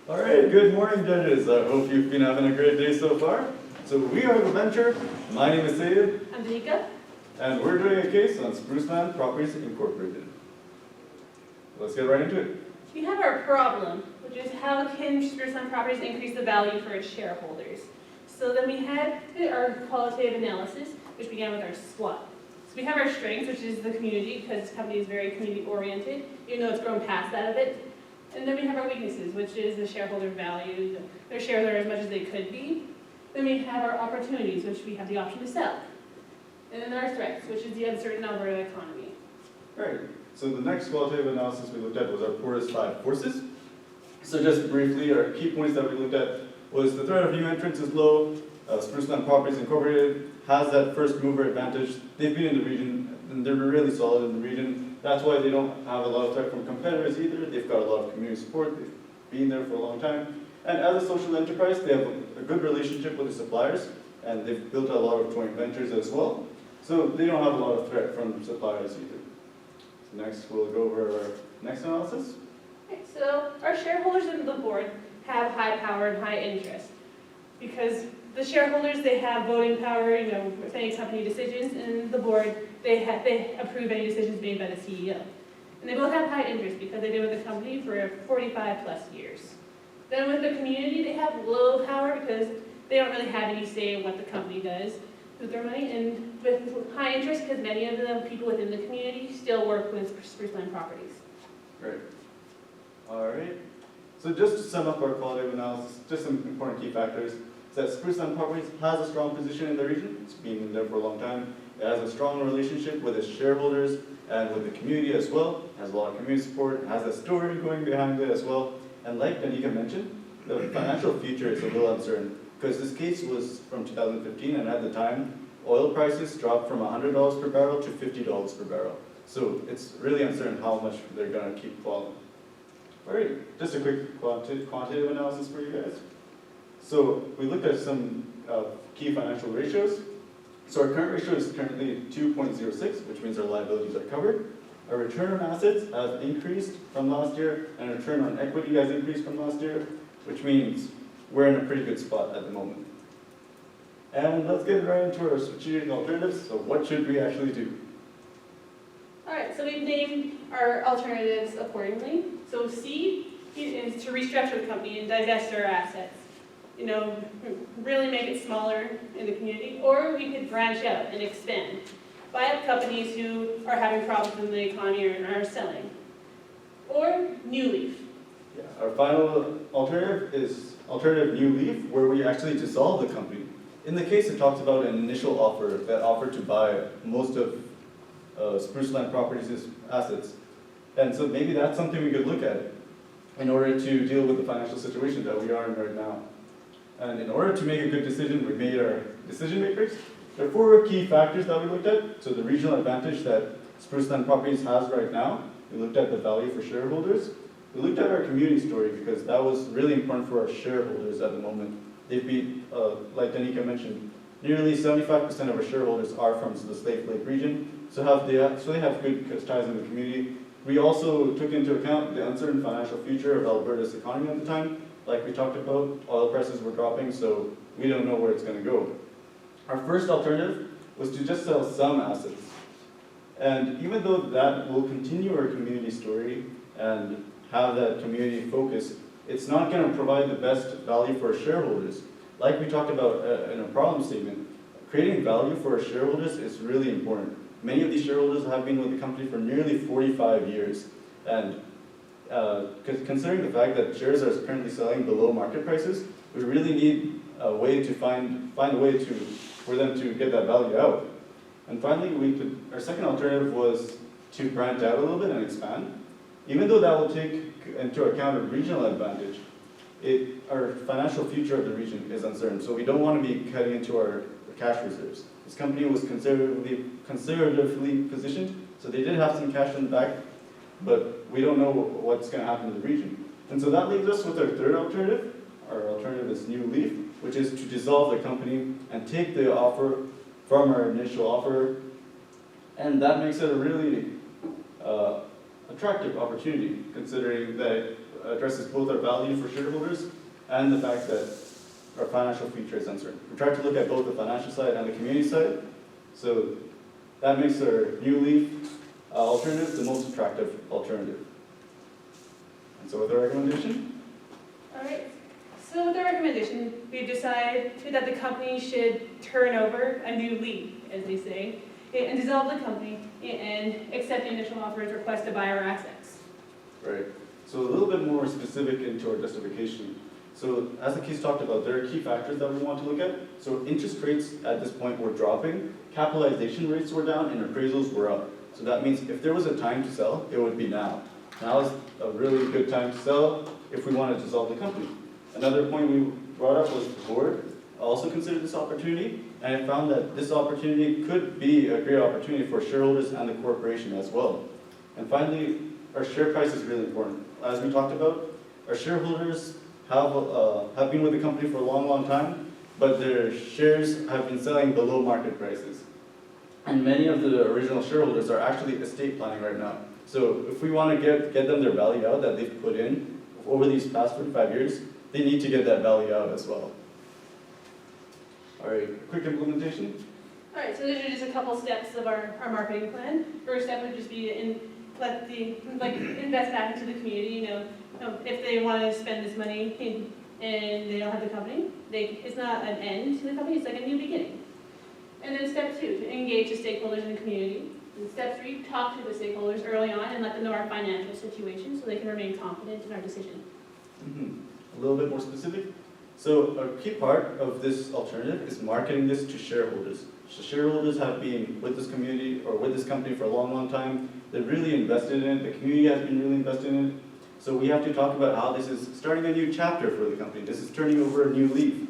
All right, good morning, judges. I hope you've been having a great day so far. So we are The Venture. My name is Sayed, I'm Danica. and we're doing a case on Spruceland Properties Incorporated. Let's get right into it. We have our problem, which is how can Spruceland Properties increase the value for its shareholders? So then we had our qualitative analysis, which began with our SWOT. So we have our strengths, which is the community, because this company is very community-oriented, even though it's grown past that a bit. And then we have our weaknesses, which is the shareholder value. Their shares are as much as they could be. Then we have our opportunities, which we have the option to sell. And then our threats, which is the uncertain Alberta economy. All right, so the next qualitative analysis we looked at was our poorest 5 forces. So just briefly, our key points that we looked at was the threat of new entrants is low. Spruceland Properties Incorporated has that first mover advantage. They've been in the region, and they're really solid in the region. That's why they don't have a lot of threat from competitors either. They've got a lot of community support. They've been there for a long time. And as a social enterprise, they have a good relationship with the suppliers, and they've built a lot of joint ventures as well. So they don't have a lot of threat from suppliers either. So next, we'll go over our next analysis. Okay, so our shareholders and the board have high power and high interest because the shareholders, they have voting power, with any company decisions, and the board, they approve any decisions made by the CEO. And they both have high interest because they've been with the company for 45 plus years. Then with the community, they have low power because they don't really have any say in what the company does with their money, and with high interest because many of the people within the community still work with Spruceland Properties. Great. All right. So just to sum up our qualitative analysis, just some important key factors. Is that Spruceland Properties has a strong position in the region. It's been there for a long time. It has a strong relationship with its shareholders and with the community as well. It has a lot of community support. It has a story going behind it as well. And like Danica mentioned, the financial future is a little uncertain because this case was from 2015, and at the time, oil prices dropped from $100 per barrel to $50 per barrel. So it's really uncertain how much they're going to keep falling. All right, just a quick quantitative analysis for you guys. So we looked at some key financial ratios. So our current ratio is currently 2.06, which means our liabilities are covered. Our return on assets has increased from last year, and return on equity has increased from last year, which means we're in a pretty good spot at the moment. And let's get right into our strategic alternatives. So what should we actually do? All right, so we've named our alternatives accordingly. So C is to restructure the company and divest our assets. Really make it smaller in the community, or we could branch out and expand. Buy up companies who are having problems in the economy or are selling. Or New Leaf. Yeah, our final alternative is alternative New Leaf, where we actually dissolve the company. In the case, it talks about an initial offer that offered to buy most of Spruceland Properties' assets. And so maybe that's something we could look at in order to deal with the financial situation that we are in right now. And in order to make a good decision, we made our decision matrix. There are 4 key factors that we looked at. So the regional advantage that Spruceland Properties has right now. We looked at the value for shareholders. We looked at our community story because that was really important for our shareholders at the moment. They've been, like Danica mentioned, nearly 75% of our shareholders are from the Slave Lake region, so they have good ties in the community. We also took into account the uncertain financial future of Alberta's economy at the time. Like we talked about, oil prices were dropping, so we don't know where it's going to go. Our first alternative was to just sell some assets. And even though that will continue our community story and have that community focus, it's not going to provide the best value for our shareholders. Like we talked about in a problem statement, creating value for our shareholders is really important. Many of these shareholders have been with the company for nearly 45 years. And considering the fact that shares are currently selling below market prices, we really need a way to find a way for them to get that value out. And finally, our second alternative was to branch out a little bit and expand. Even though that will take into account a regional advantage, our financial future of the region is uncertain. So we don't want to be cutting into our cash reserves. This company was conservatively positioned, so they did have some cash in the bank, but we don't know what's going to happen in the region. And so that leaves us with our third alternative. Our alternative is New Leaf, which is to dissolve the company and take the offer from our initial offer. And that makes it a really attractive opportunity, considering that addresses both our value for shareholders and the fact that our financial future is uncertain. We tried to look at both the financial side and the community side, so that makes our New Leaf alternative the most attractive alternative. And so with our recommendation, All right, so with the recommendation, we've decided that the company should turn over a new leaf, as they say, and dissolve the company and accept the initial offer's request to buy our assets. right? So a little bit more specific into our justification. So as the case talked about, there are key factors that we want to look at. So interest rates at this point were dropping, capitalization rates were down, and appraisals were up. So that means if there was a time to sell, it would be now. Now is a really good time to sell if we want to dissolve the company. Another point we brought up was the board also considered this opportunity, and it found that this opportunity could be a great opportunity for shareholders and the corporation as well. And finally, our share price is really important. As we talked about, our shareholders have been with the company for a long, long time, but their shares have been selling below market prices. And many of the original shareholders are actually estate planning right now. So if we want to get them their value out that they've put in over these past 45 years, they need to get that value out as well. All right, quick implementation. All right, so these are just a couple steps of our marketing plan. First step would just be invest back into the community. If they want to spend this money and they don't have the company, it's not an end to the company, it's like a new beginning. And then step 2, to engage the stakeholders in the community. And step 3, talk to the stakeholders early on and let them know our financial situation so they can remain confident in our decision. A little bit more specific. So a key part of this alternative is marketing this to shareholders. So shareholders have been with this community or with this company for a long, long time. They've really invested in it. The community has been really invested in it. So we have to talk about how this is starting a new chapter for the company. This is turning over a new leaf.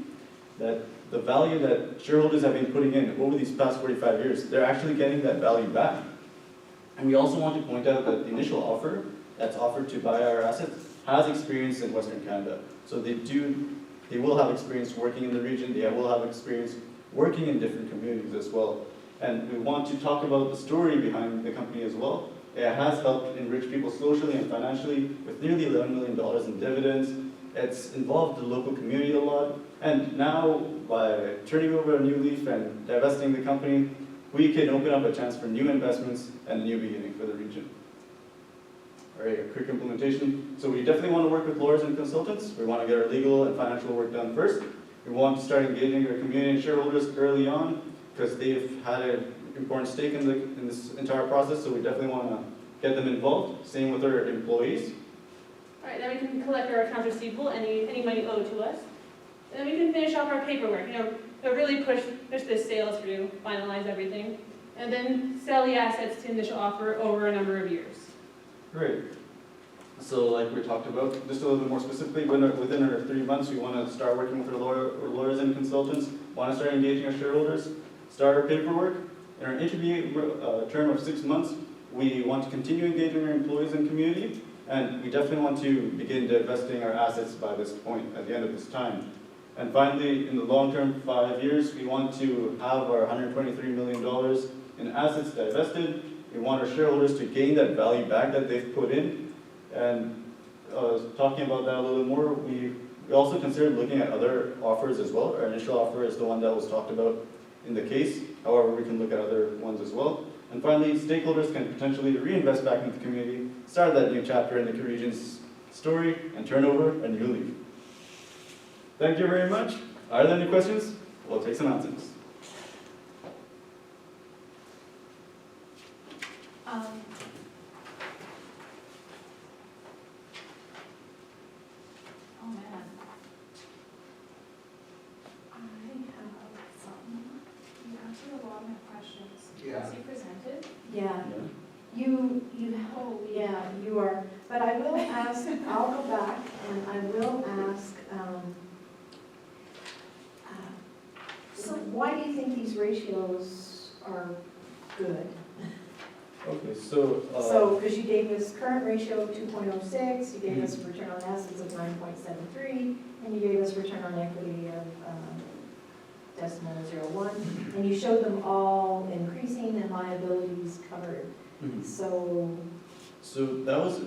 That the value that shareholders have been putting in over these past 45 years, they're actually getting that value back. And we also want to point out that the initial offer that's offered to buy our assets has experience in Western Canada. So they will have experience working in the region, they will have experience working in different communities as well. And we want to talk about the story behind the company as well. It has helped enrich people socially and financially with nearly $11 million in dividends. It's involved the local community a lot. And now, by turning over a new leaf and divesting the company, we can open up a chance for new investments and a new beginning for the region. All right, a quick implementation. So we definitely want to work with lawyers and consultants. We want to get our legal and financial work done first. We want to start engaging our community and shareholders early on because they've had an important stake in this entire process, so we definitely want to get them involved. Same with our employees. All right, then we can collect our accounts receivable, any money owed to us. And then we can finish off our paperwork, really push this sales through, finalize everything, and then sell the assets to initial offer over a number of years. Great. So like we talked about, just a little bit more specifically, within our 3 months, we want to start working with our lawyers and consultants, want to start engaging our shareholders, start our paperwork. In our intermediate term of 6 months, we want to continue engaging our employees and community, and we definitely want to begin divesting our assets by this point, at the end of this time. And finally, in the long term, 5 years, we want to have our $123 million in assets divested. We want our shareholders to gain that value back that they've put in. And talking about that a little more, we also considered looking at other offers as well. Our initial offer is the one that was talked about in the case. However, we can look at other ones as well. And finally, stakeholders can potentially reinvest back into the community, start that new chapter in the region's story, and turn over a new leaf. Thank you very much. Are there any questions? We'll take some answers. Oh man. I have something. You answered a lot of my questions. Yeah. Was you presented? Yeah, you are, but I will ask, I'll go back and I will ask, so why do you think these ratios are good? Okay, so... So, because you gave us current ratio of 2.06, you gave us return on assets of 9.73, and you gave us return on equity of .01, and you showed them all increasing and liabilities covered. Mhm. So, So that was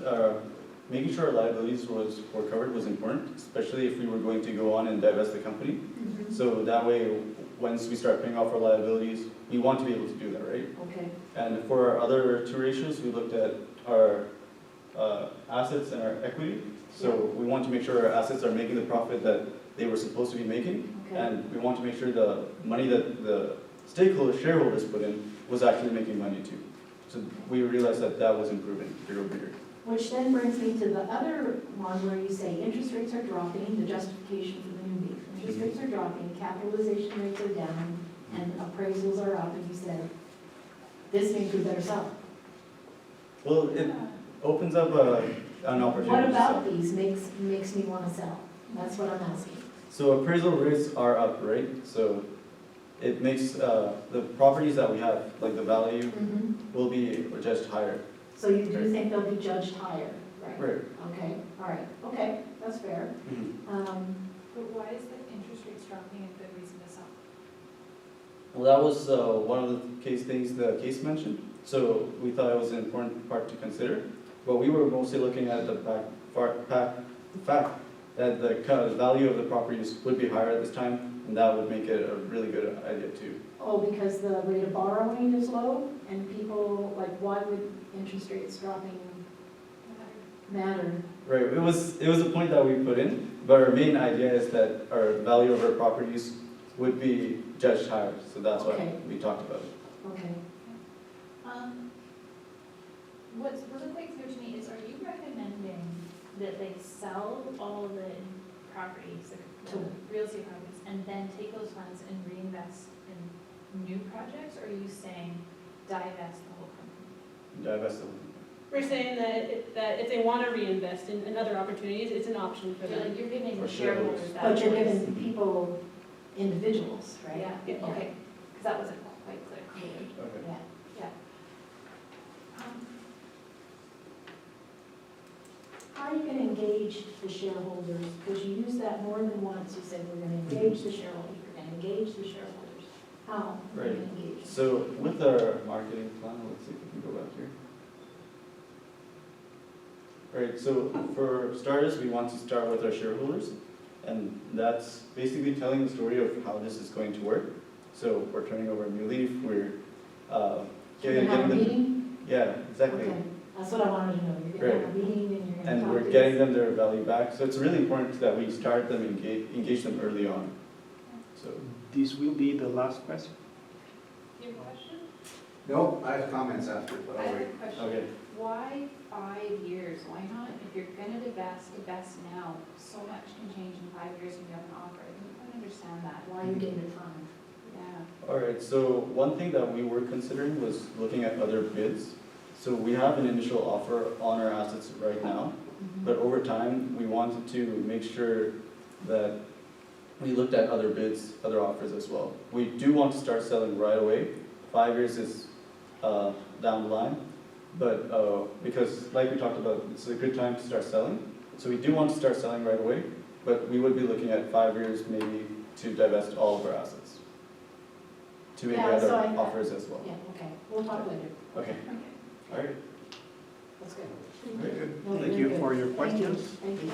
making sure our liabilities were covered was important, especially if we were going to go on and divest the company. So that way, once we start paying off our liabilities, we want to be able to do that, right? Okay, And for our other two ratios, we looked at our assets and our equity. So we want to make sure our assets are making the profit that they were supposed to be making. okay. And we want to make sure the money that the stakeholders, shareholders put in was actually making money too. So we realized that that was improving year over year. Which then brings me to the other one where you say interest rates are dropping, the justification for the new leaf. Interest rates are dropping, capitalization rates are down, and appraisals are up, and you said, this means we better sell. Well, it opens up an opportunity. What to about sell. these makes me want to sell? That's what I'm asking. So appraisal rates are up, right? So it makes the properties that we have, like the value, will be judged higher. So you do think they'll be judged higher, right? Right. Okay, all right, okay, that's fair. But why is the interest rates dropping a good reason to sell? Well, that was one of the things the case mentioned. So we thought it was an important part to consider. But we were mostly looking at the fact that the value of the properties would be higher at this time, and that would make it a really good idea too. Oh, because the rate of borrowing is low, and people, like, why would interest rates dropping matter? Right, it was a point that we put in, but our main idea is that our value of our properties would be judged higher, so that's why Okay. we talked about it. Okay. What's really quite clear to me is, are you recommending that they sell all the properties, the real estate properties, and then take those funds and reinvest in new projects, or are you saying divest the whole company? Divest them. We're saying that if they want to reinvest in other opportunities, it's an option for them. You're giving For the shareholders shareholders. that But you're choice. giving people, individuals, right? Yeah, Yeah. okay, because that wasn't quite clear. Okay. Yeah. How are you gonna engage the shareholders? Because you used that more than once, you said we're gonna engage the shareholders, we're gonna engage the shareholders. How are you Right. gonna engage them? So with our marketing plan, let's see if we can go back here. Right, so for starters, we want to start with our shareholders, and that's basically telling the story of how this is going to work. So we're turning over a new leaf, we're You're gonna have a them. meeting? Yeah, exactly. Okay, that's what I wanted to know. You're gonna have a meeting and you're gonna talk And we're to getting us. them their value back, so it's really important that we start them, engage them early on. So, This will be the last question. Your question? No, I have comments after, but I I'll have wait. a question. okay. Why 5 years? Why not? If you're gonna divest now. So much can change in 5 years when you have an offer. I don't understand that. Why you getting the time? Yeah. All right, so one thing that we were considering was looking at other bids. So we have an initial offer on our assets right now, but over time, we wanted to make sure that we looked at other bids, other offers as well. We do want to start selling right away. 5 years is down the line, but because like we talked about, it's a good time to start selling. So we do want to start selling right away, but we would be looking at 5 years maybe to divest all of our assets. To make Yeah, other so I- offers as well. Yeah, okay, we'll talk later. Okay, all right. That's good. Very good. No, Thank very you good. for your Thank you. questions. Thank you.